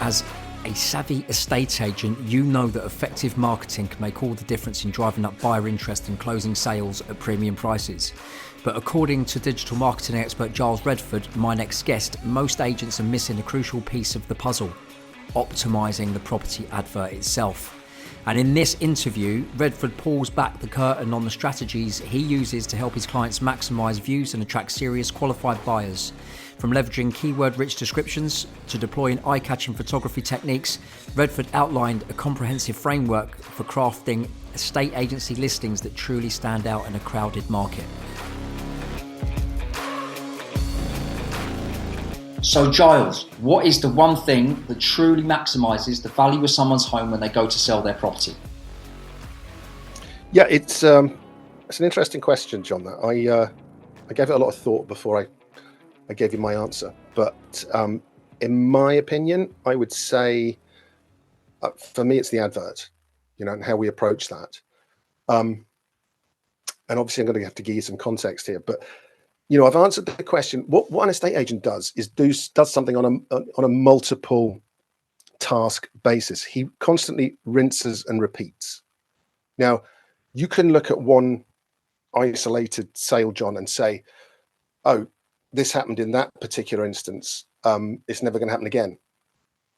As a savvy estate agent, you know that effective marketing can make all the difference in driving up buyer interest and closing sales at premium prices. But according to digital marketing expert Giles Redford, my next guest, most agents are missing a crucial piece of the puzzle: optimizing the property advert itself. And in this interview, Redford pulls back the curtain on the strategies he uses to help his clients maximize views and attract serious qualified buyers. From leveraging keyword-rich descriptions to deploying eye-catching photography techniques, Redford outlined a comprehensive framework for crafting estate agency listings that truly stand out in a crowded market. So Giles, what is the one thing that truly maximises the value of someone's home when they go to sell their property? Yeah, it's an interesting question, John. That I gave it a lot of thought before I gave you my answer. But in my opinion, I would say for me it's the advert, and how we approach that. And obviously I'm going to have to give you some context here, but I've answered the question. What an estate agent does is does something on a multiple task basis. He constantly rinses and repeats. Now, you can look at one isolated sale, John, and say, "Oh, this happened in that particular instance. It's never going to happen again,"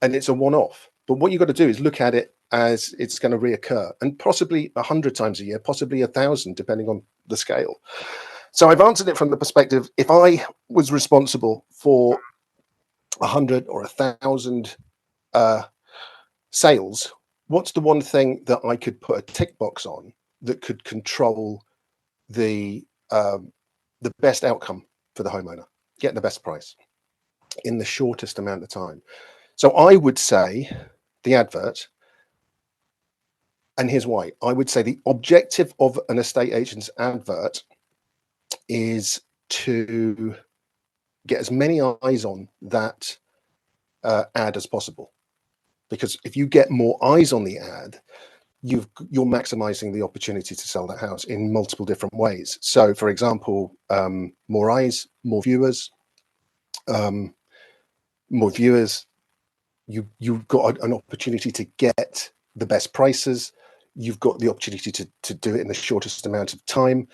and it's a one-off. But what you've got to do is look at it as it's going to reoccur, and possibly 100 times a year, possibly 1,000, depending on the scale. So I've answered it from the perspective, if I was responsible for 100 or 1,000 sales, what's the one thing that I could put a tick box on that could control the best outcome for the homeowner, getting the best price in the shortest amount of time? So I would say the advert, and here's why. I would say the objective of an estate agent's advert is to get as many eyes on that ad as possible, because if you get more eyes on the ad, you're maximizing the opportunity to sell that house in multiple different ways. So for example, more eyes, more viewers, you've got an opportunity to get the best prices. You've got the opportunity to do it in the shortest amount of time.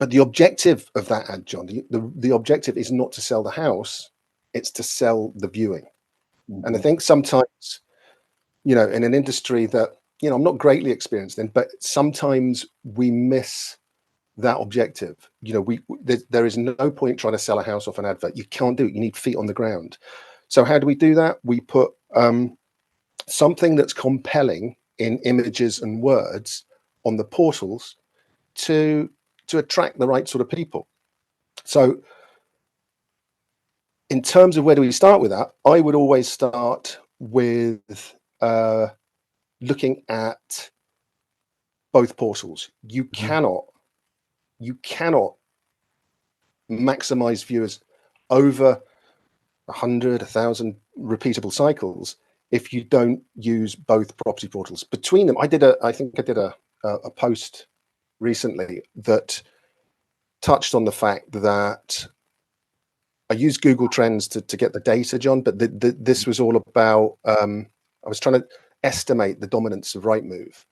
But the objective of that ad, John, the objective is not to sell the house, it's to sell the viewing. Mm-hmm. And I think sometimes, in an industry that, I'm not greatly experienced in, but sometimes we miss that objective. There is no point trying to sell a house off an advert. You can't do it. You need feet on the ground. So how do we do that? We put something that's compelling in images and words on the portals to attract the right sort of people. So in terms of where do we start with that, I would always start with looking at both portals. You cannot maximize viewers over 100, 1,000 repeatable cycles if you don't use both property portals. Between them, I think I did a post recently that touched on the fact that I used Google Trends to get the data, John, but this was all about, I was trying to estimate the dominance of Rightmove.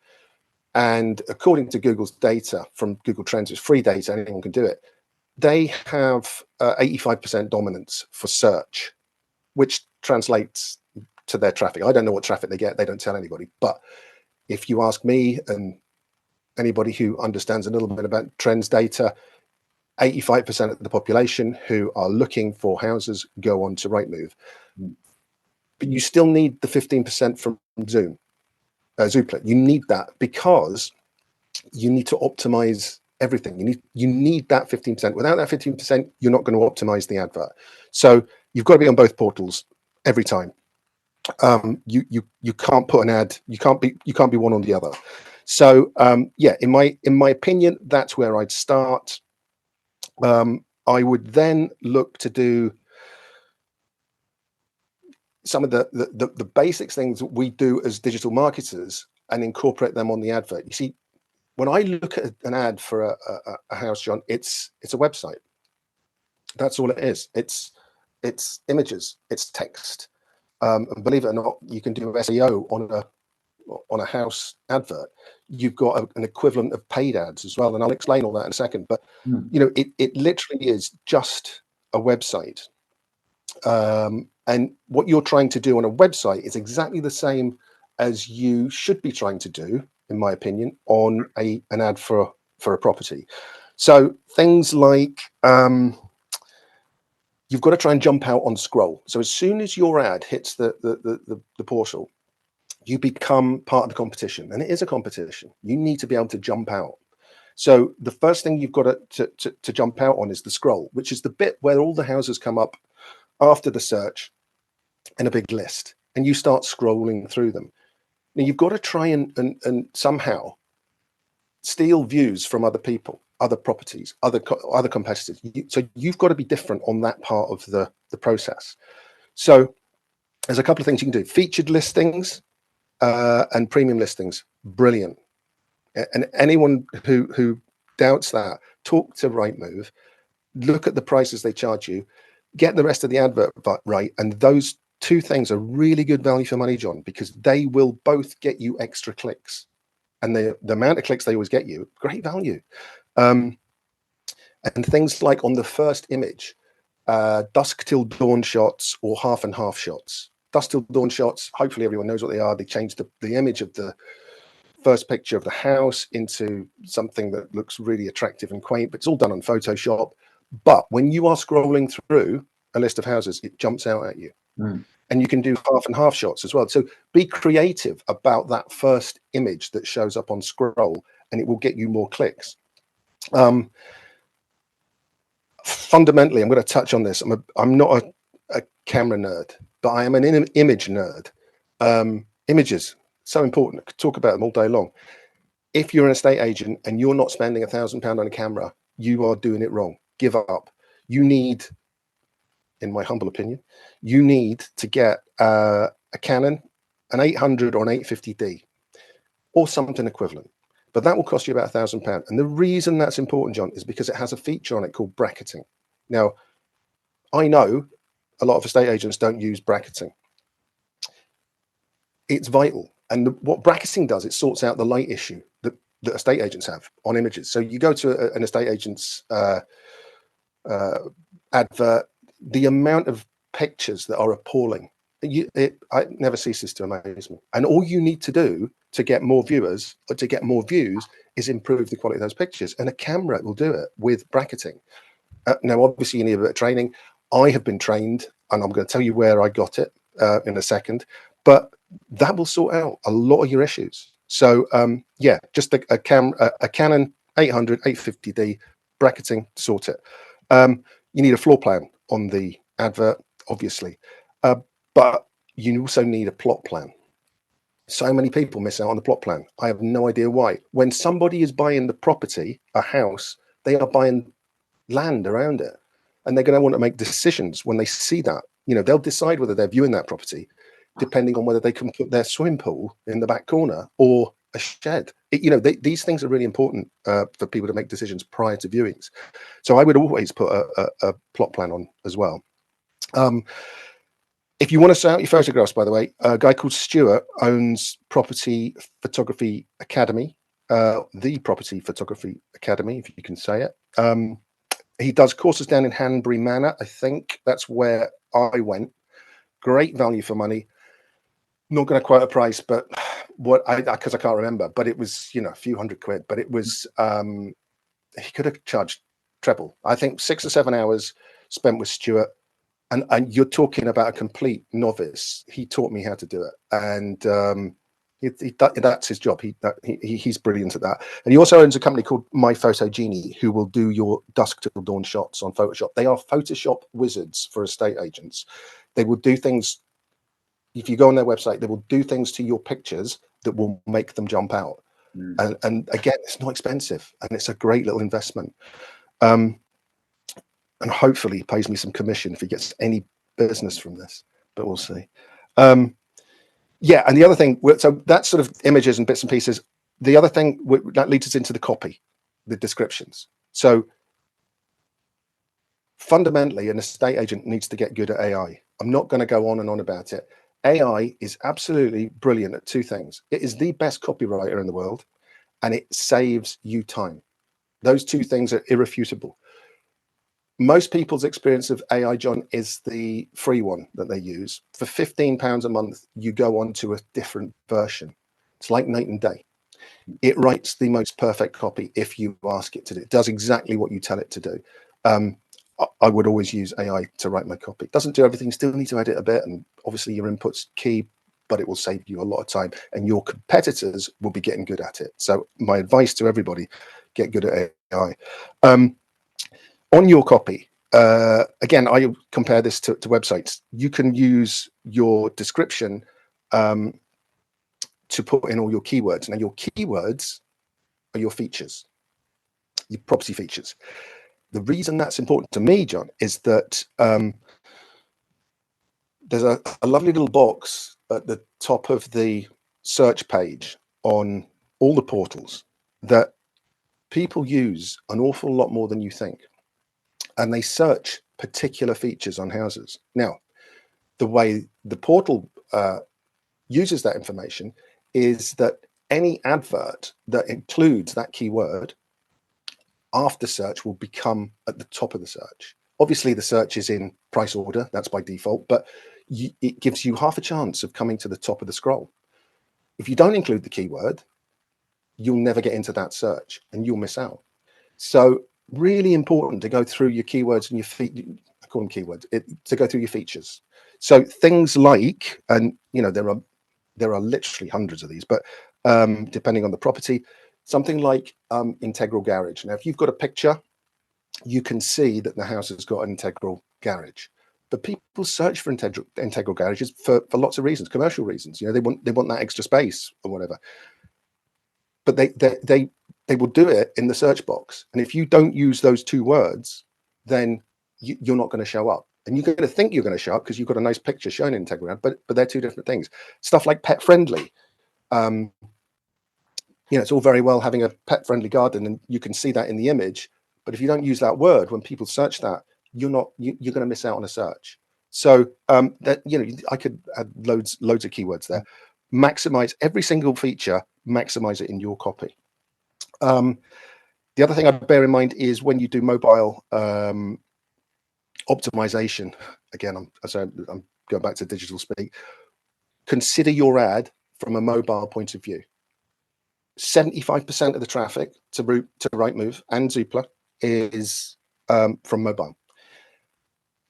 And according to Google's data from Google Trends, it's free data, anyone can do it. They have 85% dominance for search, which translates to their traffic. I don't know what traffic they get. They don't tell anybody. But if you ask me and anybody who understands a little bit about trends data, 85% of the population who are looking for houses go on to Rightmove. But you still need the 15% from Zoopla. You need that because you need to optimize everything. You need that 15%. Without that 15%, you're not going to optimize the advert. So you've got to be on both portals every time. You can't put an ad. You can't be one on the other. So in my opinion, that's where I'd start. I would then look to do some of the basic things that we do as digital marketers and incorporate them on the advert. You see, when I look at an ad for a house, John, it's a website. That's all it is. It's images, it's text. And believe it or not, you can do SEO on a house advert. You've got an equivalent of paid ads as well, and I'll explain all that in a second. But you know, it literally is just a website, and what you're trying to do on a website is exactly the same as you should be trying to do, in my opinion, on an ad for a property. So things like you've got to try and jump out on scroll. So as soon as your ad hits the portal, you become part of the competition, and it is a competition. You need to be able to jump out. So the first thing you've got to jump out on is the scroll, which is the bit where all the houses come up after the search in a big list, and you start scrolling through them. Now you've got to try and somehow steal views from other people, other properties, other competitors. So you've got to be different on that part of the process. So there's a couple of things you can do. Featured listings and premium listings, brilliant. And anyone who doubts that, talk to Rightmove, look at the prices they charge you, get the rest of the advert right, and those two things are really good value for money, John, because they will both get you extra clicks, and the amount of clicks they always get you, great value. And things like on the first image, dusk till dawn shots or half and half shots. Dusk till dawn shots, hopefully everyone knows what they are. They change the image of the first picture of the house into something that looks really attractive and quaint, but it's all done on Photoshop. But when you are scrolling through a list of houses, it jumps out at you. And you can do half and half shots as well. So be creative about that first image that shows up on scroll, and it will get you more clicks. Fundamentally, I'm going to touch on this. I'm not a camera nerd, but I am an image nerd. Images, so important. I could talk about them all day long. If you're an estate agent and you're not spending £1,000 on a camera, you are doing it wrong. Give up. You need, in my humble opinion, you need to get a Canon, an 800 or an 850D, or something equivalent. But that will cost you about £1,000. And the reason that's important, John, is because it has a feature on it called bracketing. Now, I know a lot of estate agents don't use bracketing. It's vital. And what bracketing does, it sorts out the light issue that estate agents have on images. So you go to an estate agent's advert, the amount of pictures that are appalling, it never ceases to amaze me. And all you need to do to get more viewers or to get more views is improve the quality of those pictures. And a camera will do it with bracketing. Now, obviously, you need a bit of training. I have been trained, and I'm going to tell you where I got it in a second. But that will sort out a lot of your issues. So, yeah, just a Canon 800, 850D, bracketing, sort it. You need a floor plan on the advert, obviously. But you also need a plot plan. So many people miss out on the plot plan. I have no idea why. When somebody is buying the property, a house, they are buying land around it. And they're going to want to make decisions when they see that. You know, they'll decide whether they're viewing that property depending on whether they can put their swimming pool in the back corner or a shed. These things are really important for people to make decisions prior to viewings. So I would always put a plot plan on as well. If you want to sell out your photographs, by the way, a guy called Stuart owns Property Photography Academy, the Property Photography Academy, if you can say it. He does courses down in Hanbury Manor. I think that's where I went. Great value for money. Not going to quote a price, but because I can't remember, but it was, a few £100, but it was, he could have charged treble. I think 6 or 7 hours spent with Stuart. And you're talking about a complete novice. He taught me how to do it, and that's his job. He's brilliant at that. And he also owns a company called My Photo Genie, who will do your dusk till dawn shots on Photoshop. They are Photoshop wizards for estate agents. They will do things. If you go on their website, they will do things to your pictures that will make them jump out. And again, it's not expensive, and it's a great little investment. And hopefully he pays me some commission if he gets any business from this, but we'll see. Yeah, and the other thing, so that's sort of images and bits and pieces. The other thing that leads us into the copy, the descriptions. So fundamentally, an estate agent needs to get good at AI. I'm not going to go on and on about it. AI is absolutely brilliant at two things. It is the best copywriter in the world, and it saves you time. Those two things are irrefutable. Most people's experience of AI, John, is the free one that they use. For £15 a month, you go on to a different version. It's like night and day. It writes the most perfect copy if you ask it to do. It does exactly what you tell it to do. I would always use AI to write my copy. It doesn't do everything. You still need to edit a bit, and obviously your input's key, but it will save you a lot of time, and your competitors will be getting good at it. So my advice to everybody, get good at AI. On your copy, again, I compare this to websites. You can use your description to put in all your keywords. Now, your keywords are your features, your property features. The reason that's important to me, John, is that there's a lovely little box at the top of the search page on all the portals that people use an awful lot more than you think. And they search particular features on houses. Now, the way the portal uses that information is that any advert that includes that keyword after search will become at the top of the search. Obviously, the search is in price order. That's by default, but it gives you half a chance of coming to the top of the scroll. If you don't include the keyword, you'll never get into that search and you'll miss out. So really important to go through your keywords and your I call them keywords, to go through your features. So things like, and there are literally hundreds of these, but depending on the property, something like integral garage. Now, if you've got a picture, you can see that the house has got an integral garage. But people search for integral garages for lots of reasons, commercial reasons. They want that extra space or whatever. But they will do it in the search box. And if you don't use those two words, then you're not going to show up. And you're going to think you're going to show up because you've got a nice picture showing integral, but they're two different things. Stuff like pet friendly. It's all very well having a pet friendly garden, and you can see that in the image. But if you don't use that word when people search that, you're going to miss out on a search. So I could add loads of keywords there. Maximize every single feature. Maximize it in your copy. The other thing I bear in mind is when you do mobile optimization. Again, I'm going back to digital speak. Consider your ad from a mobile point of view. 75% of the traffic to Rightmove and Zoopla is from mobile.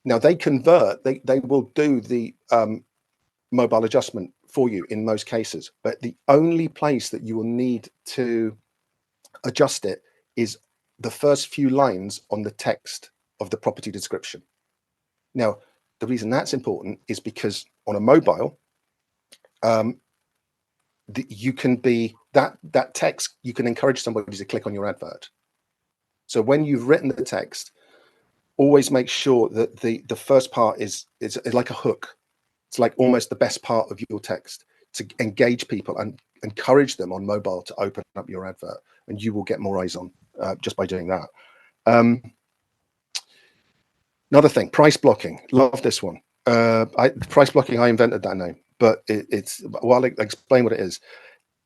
Now they convert. They will do the mobile adjustment for you in most cases, but the only place that you will need to adjust it is the first few lines on the text of the property description. Now, the reason that's important is because on a mobile, you can be that text. You can encourage somebody to click on your advert. So when you've written the text, always make sure that the first part is like a hook. It's like almost the best part of your text to engage people and encourage them on mobile to open up your advert, and you will get more eyes on just by doing that. Another thing, price blocking. Love this one. Price blocking, I invented that name, but I'll explain what it is.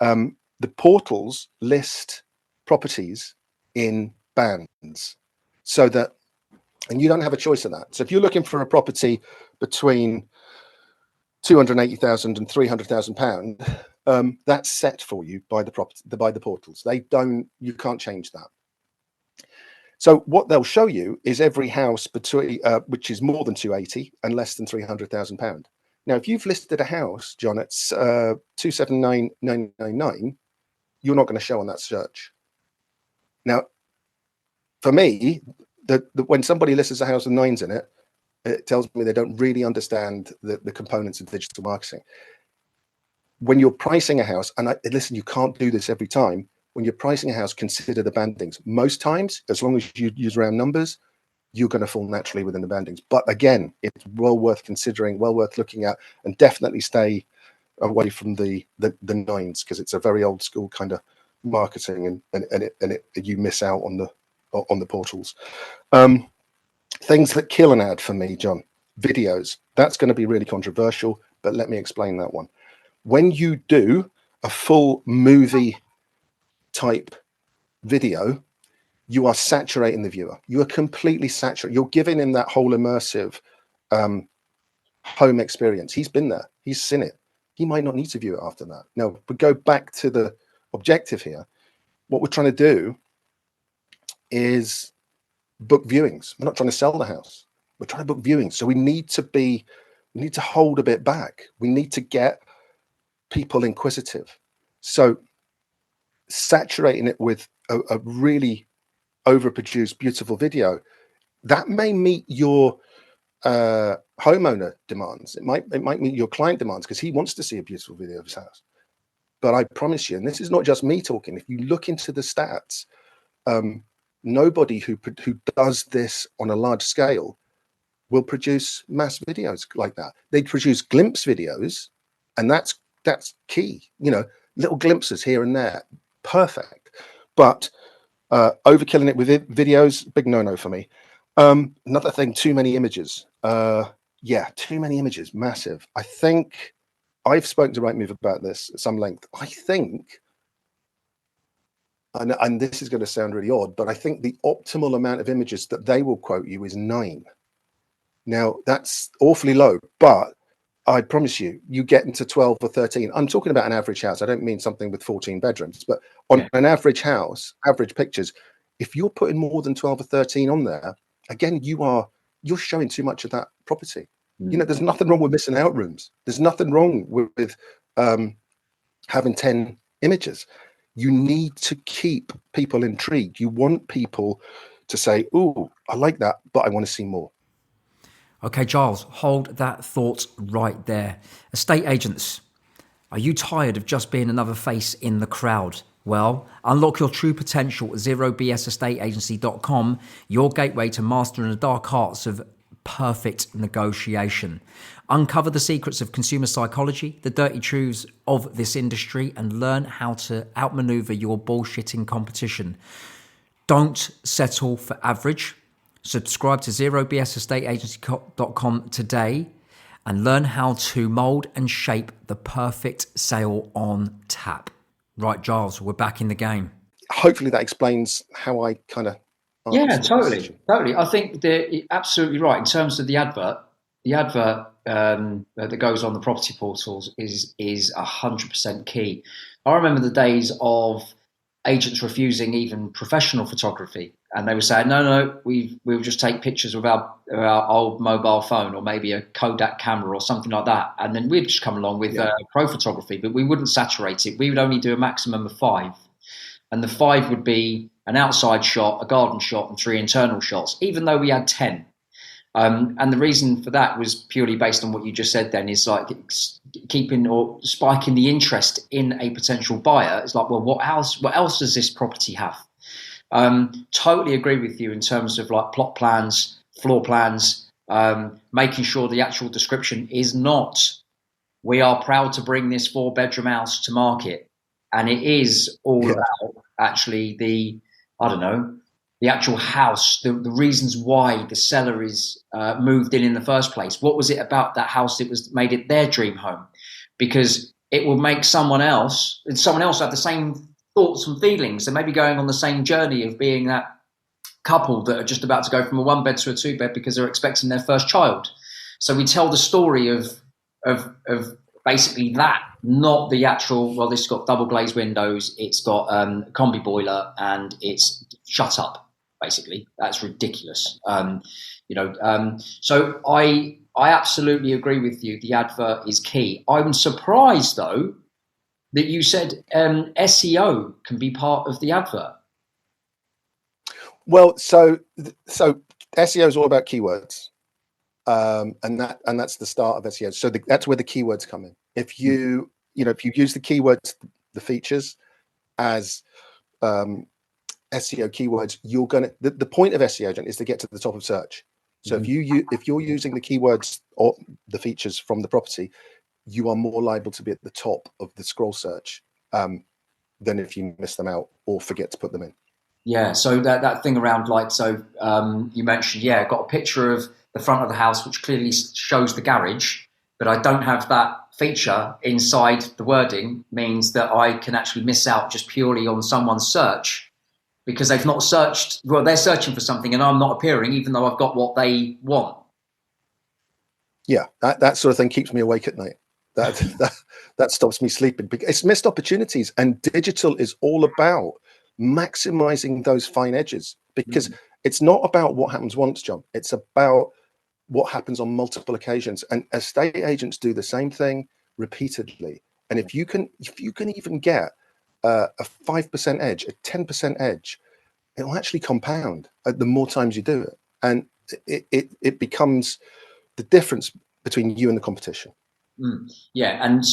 The portals list properties in bands so that, and you don't have a choice of that. So if you're looking for a property between 280,000 and 300,000 pounds, that's set for you by the portals. You can't change that. So what they'll show you is every house between which is more than 280 and less than 300,000 pounds. Now, if you've listed a house, John, at 279,999, you're not going to show on that search. Now, for me, when somebody lists a house with nines in it, it tells me they don't really understand the components of digital marketing. When you're pricing a house, and listen, you can't do this every time. When you're pricing a house, consider the bandings. Most times, as long as you use round numbers, you're going to fall naturally within the bandings. But again, it's well worth considering, well worth looking at, and definitely stay away from the nines, because it's a very old school kind of marketing, and you miss out on the portals. Things that kill an ad for me, John, videos. That's going to be really controversial, but let me explain that one. When you do a full movie type video, you are saturating the viewer. You are completely saturated. You're giving him that whole immersive home experience. He's been there. He's seen it. He might not need to view it after that. Now, we go back to the objective here. What we're trying to do is book viewings. We're not trying to sell the house. We're trying to book viewings. So we need to hold a bit back. We need to get people inquisitive. So saturating it with a really overproduced, beautiful video, that may meet your homeowner demands. It might meet your client demands because he wants to see a beautiful video of his house. But I promise you, and this is not just me talking, if you look into the stats, nobody who does this on a large scale will produce mass videos like that. They produce glimpse videos, and that's key. You know, little glimpses here and there, perfect. But overkilling it with videos, big no-no for me. Another thing, too many images. Too many images, massive. I think I've spoken to Rightmove about this at some length. I think, and this is going to sound really odd, but I think the optimal amount of images that they will quote you is 9. Now, that's awfully low, but I promise you, you get into 12 or 13. I'm talking about an average house. I don't mean something with 14 bedrooms, but on an average house, average pictures, if you're putting more than 12 or 13 on there, again, you're showing too much of that property. You know, there's nothing wrong with missing out rooms. There's nothing wrong with having 10 images. You need to keep people intrigued. You want people to say, "Oh, I like that, but I want to see more." Okay, Giles, hold that thought right there. Estate agents, are you tired of just being another face in the crowd? Well, unlock your true potential at zerobsestateagency.com, your gateway to mastering the dark arts of perfect negotiation. Uncover the secrets of consumer psychology, the dirty truths of this industry, and learn how to outmaneuver your bullshitting competition. Don't settle for average. Subscribe to zerobsestateagency.com today and learn how to mold and shape the perfect sale on tap. Right, Giles, we're back in the game. Hopefully that explains how I kind of... Yeah, totally. I think you're absolutely right. In terms of the advert that goes on the property portals is 100% key. I remember the days of agents refusing even professional photography, and they were saying, no, we'll just take pictures with our old mobile phone or maybe a Kodak camera or something like that, and then we'd just come along with pro photography, but we wouldn't saturate it. We would only do a maximum of 5, and the 5 would be an outside shot, a garden shot, and 3 internal shots, even though we had 10. And the reason for that was purely based on what you just said then, is like keeping or spiking the interest in a potential buyer. It's like, well, what else does this property have? Totally agree with you in terms of like plot plans, floor plans, making sure the actual description is not, we are proud to bring this 4-bedroom house to market. And it is all about actually the actual house, the reasons why the seller is moved in the first place. What was it about that house that made it their dream home? Because it will make someone else have the same thoughts and feelings. They may be going on the same journey of being that couple that are just about to go from a 1-bed to a 2-bed because they're expecting their first child. So we tell the story of basically that, not the actual, well, this has got double glazed windows, it's got a combi boiler, and it's shut up. Basically, that's ridiculous. So I absolutely agree with you. The advert is key. I'm surprised though that you said SEO can be part of the advert. Well, so SEO is all about keywords, and that's the start of SEO. So that's where the keywords come in. If you use the keywords, the features as SEO keywords, you're gonna the point of SEO agent is to get to the top of search. So if you're using the keywords or the features from the property, you are more liable to be at the top of the scroll search than if you miss them out or forget to put them in. Yeah. So that thing around you mentioned, got a picture of the front of the house, which clearly shows the garage. but I don't have that feature inside the wording, means that I can actually miss out just purely on someone's search because they've not searched. Well, they're searching for something and I'm not appearing, even though I've got what they want. Yeah, that sort of thing keeps me awake at night. That stops me sleeping. It's missed opportunities, and digital is all about maximizing those fine edges, because it's not about what happens once, John. It's about what happens on multiple occasions, and estate agents do the same thing repeatedly. And if you can even get a 5% edge, a 10% edge, it will actually compound the more times you do it, and it becomes the difference between you and the competition. Yeah, and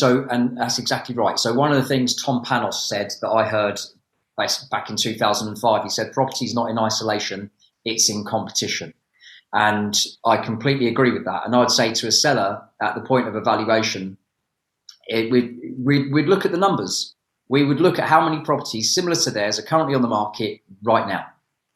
that's exactly right. So one of the things Tom Panos said that I heard back in 2005, he said, property is not in isolation, it's in competition. And I completely agree with that. And I'd say to a seller at the point of evaluation, we'd look at the numbers. We would look at how many properties similar to theirs are currently on the market right now.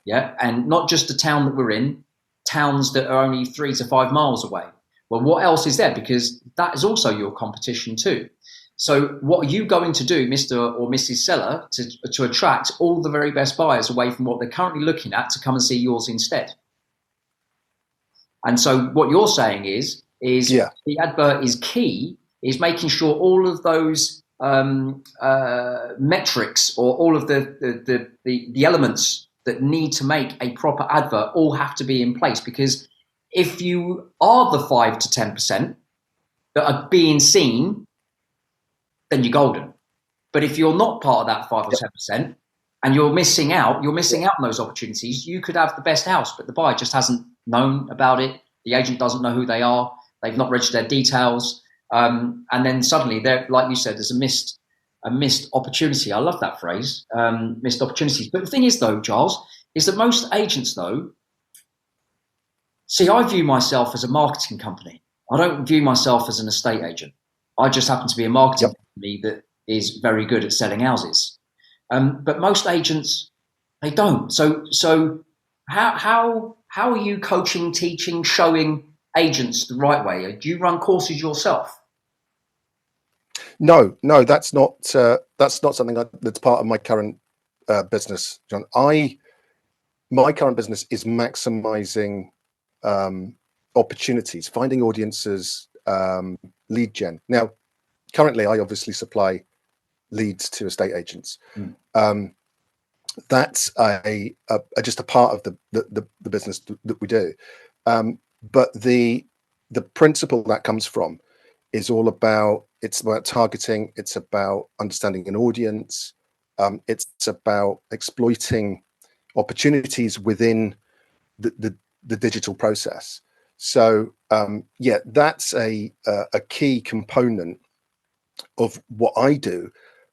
Yeah, and not just the town that we're in, towns that are only 3 to 5 miles away. Well, what else is there? Because that is also your competition too. So what are you going to do, Mr. or Mrs. Seller, to attract all the very best buyers away from what they're currently looking at to come and see yours instead? And so what you're saying is the advert is key, is making sure all of those metrics or all of the elements that need to make a proper advert all have to be in place. Because if you are the 5 to 10% that are being seen, then you're golden. But if you're not part of that 5 or 10% and you're missing out on those opportunities, you could have the best house, but the buyer just hasn't known about it. The agent doesn't know who they are. They've not registered their details. And then suddenly, like you said, there's a missed opportunity. I love that phrase, missed opportunities. But the thing is, though, Giles, is that most agents, though, see, I view myself as a marketing company. I don't view myself as an estate agent. I just happen to be a marketing company that is very good at selling houses. But most agents, they don't. So how are you coaching, teaching, showing agents the right way? Do you run courses yourself? No, that's not something that's part of my current business, John. My current business is maximizing opportunities, finding audiences, lead gen. Now, currently, I obviously supply leads to estate agents. That's just a part of the business that we do. But the principle that comes from is all about, it's about targeting, it's about understanding an audience, it's about exploiting opportunities within the digital process. So that's a key component of what I do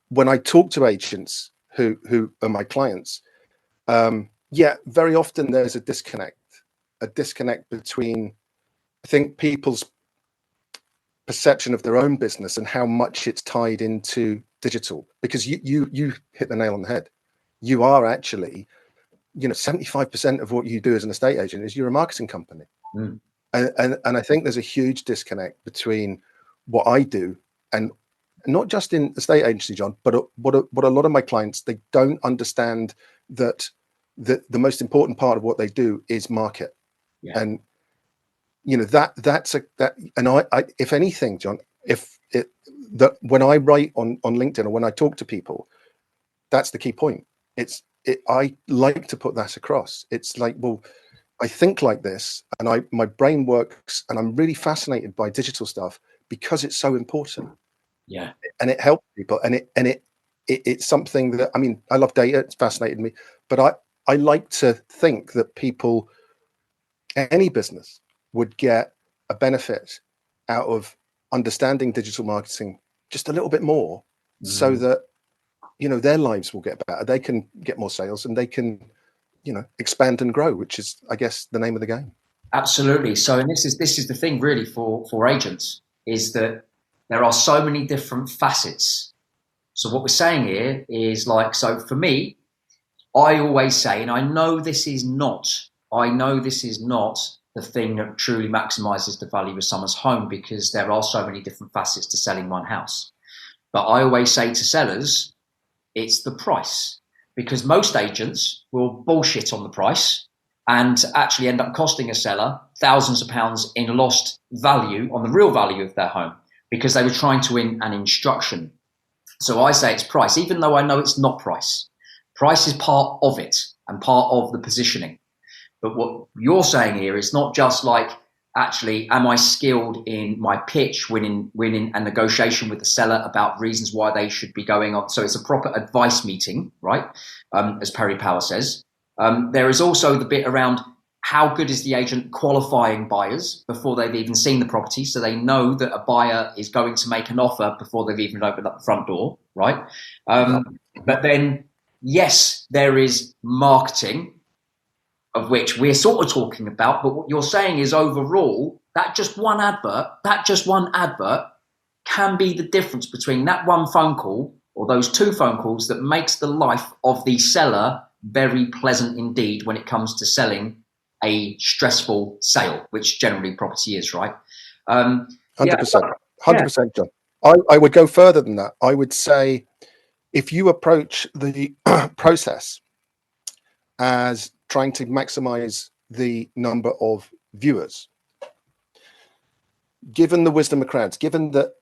when I talk to agents who are my clients. Very often there's a disconnect between, I think, people's perception of their own business and how much it's tied into digital. Because you hit the nail on the head. You are actually, 75% of what you do as an estate agent is you're a marketing company. And I think there's a huge disconnect between what I do, and not just in estate agency, John, but what a lot of my clients, they don't understand that the most important part of what they do is market. And and I if anything, John, when I write on LinkedIn or when I talk to people, that's the key point. I like to put that across. It's like, well, I think like this, and my brain works, and I'm really fascinated by digital stuff because it's so important. Yeah, and it helps people, and it's something that, I mean, I love data. It's fascinated me, but I like to think that people, any business, would get a benefit out of understanding digital marketing just a little bit more, so that their lives will get better. They can get more sales, and they can expand and grow, which is, I guess, the name of the game. Absolutely. So, and this is the thing really for agents, is that there are so many different facets. So what we're saying here is, like, so for me, I always say, and I know this is not the thing that truly maximizes the value of someone's home, because there are so many different facets to selling one house. But I always say to sellers, it's the price, because most agents will bullshit on the price and actually end up costing a seller thousands of pounds in lost value on the real value of their home, because they were trying to win an instruction. So I say it's price, even though I know it's not price. Price is part of it and part of the positioning. But what you're saying here is not just like, actually, am I skilled in my pitch, winning and negotiation with the seller about reasons why they should be going on. So it's a proper advice meeting, right? As Perry Power says. There is also the bit around how good is the agent qualifying buyers before they've even seen the property, so they know that a buyer is going to make an offer before they've even opened up the front door, right? But then, yes, there is marketing, of which we're sort of talking about, but what you're saying is overall, that just one advert can be the difference between that one phone call or those two phone calls that makes the life of the seller very pleasant indeed when it comes to selling a stressful sale, which generally property is, right? 100%, 100%, John. I would go further than that. I would say if you approach the process as trying to maximize the number of viewers, given the wisdom of crowds, given that,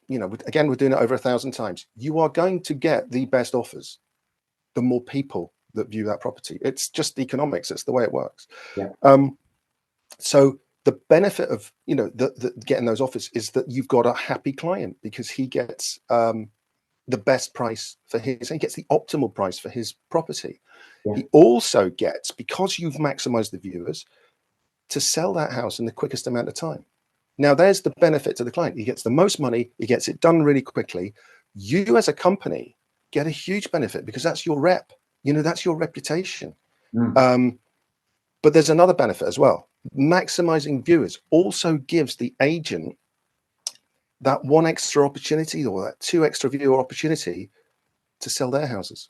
again, we're doing it over 1,000 times, you are going to get the best offers the more people that view that property. It's just economics. It's the way it works. Yeah. So the benefit of, the getting those offers is that you've got a happy client, because he gets the best price for he gets the optimal price for his property. Yeah. He also gets, because you've maximized the viewers, to sell that house in the quickest amount of time. Now, there's the benefit to the client. He gets the most money. He gets it done really quickly. You as a company get a huge benefit, because that's your rep. That's your reputation. But there's another benefit as well. Maximizing viewers also gives the agent that one extra opportunity, or that two extra viewer opportunity, to sell their houses.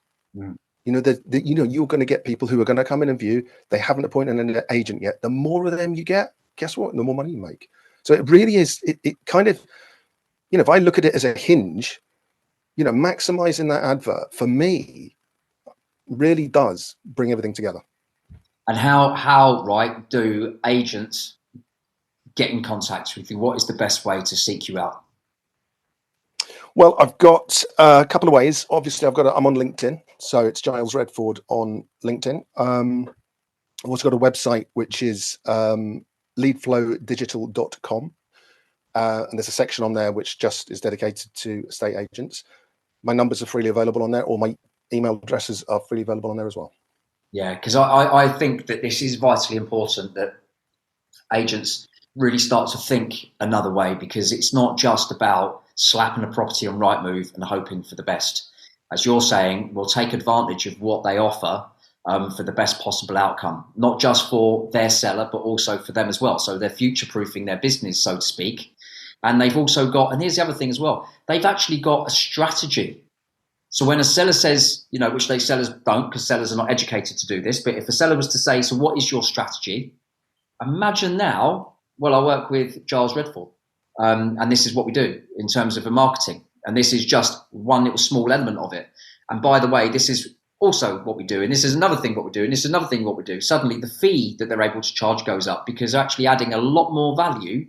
You're going to get people who are going to come in and view. They haven't appointed an agent yet. The more of them you get, guess what? The more money you make. So it really is. It kind of, if I look at it as a hinge, maximizing that advert for me really does bring everything together. And how right do agents get in contact with you? What is the best way to seek you out? Well, I've got a couple of ways. Obviously, I'm on LinkedIn, so it's Giles Redford on LinkedIn. I've also got a website, which is leadflowdigital.com. And there's a section on there which just is dedicated to estate agents. My numbers are freely available on there, or my email addresses are freely available on there as well. Yeah, because I think that this is vitally important, that agents really start to think another way, because it's not just about slapping a property on Rightmove and hoping for the best. As you're saying, we'll take advantage of what they offer for the best possible outcome, not just for their seller, but also for them as well. So they're future-proofing their business, so to speak. And they've also got, and here's the other thing as well, they've actually got a strategy. So when a seller says, which they sellers don't, because sellers are not educated to do this, but if a seller was to say, so what is your strategy? Imagine now, well, I work with Giles Redford, and this is what we do in terms of the marketing. And this is just one little small element of it. And by the way, this is also what we do. And this is another thing what we do. And this is another thing what we do. Suddenly the fee that they're able to charge goes up, because they're actually adding a lot more value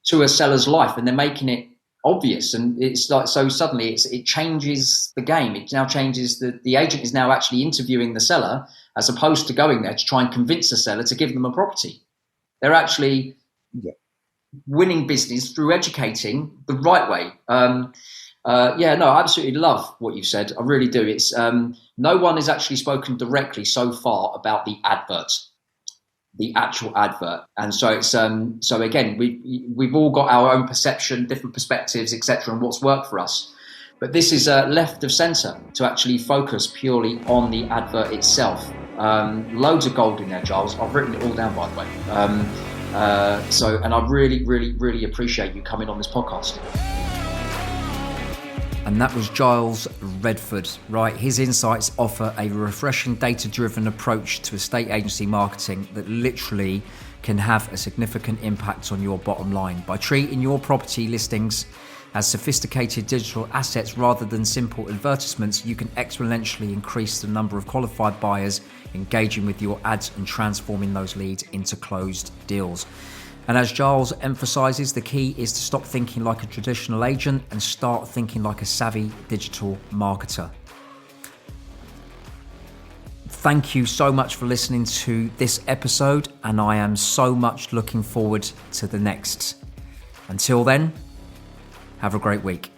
to a seller's life, and they're making it obvious. And it's like, so suddenly it changes the game. It now changes the agent is now actually interviewing the seller, as opposed to going there to try and convince the seller to give them a property. They're actually winning business through educating the right way. I absolutely love what you've said. I really do. It's no one has actually spoken directly so far about the advert, the actual advert. And so it's so again, we've all got our own perception, different perspectives, etc., and what's worked for us. But this is left of centre to actually focus purely on the advert itself. Loads of gold in there, Giles. I've written it all down, by the way. And I really, really, really appreciate you coming on this podcast. And that was Giles Redford, right? His insights offer a refreshing data-driven approach to estate agency marketing that literally can have a significant impact on your bottom line. By treating your property listings as sophisticated digital assets rather than simple advertisements, you can exponentially increase the number of qualified buyers engaging with your ads and transforming those leads into closed deals. And as Giles emphasizes, the key is to stop thinking like a traditional agent and start thinking like a savvy digital marketer. Thank you so much for listening to this episode, and I am so much looking forward to the next. Until then, have a great week.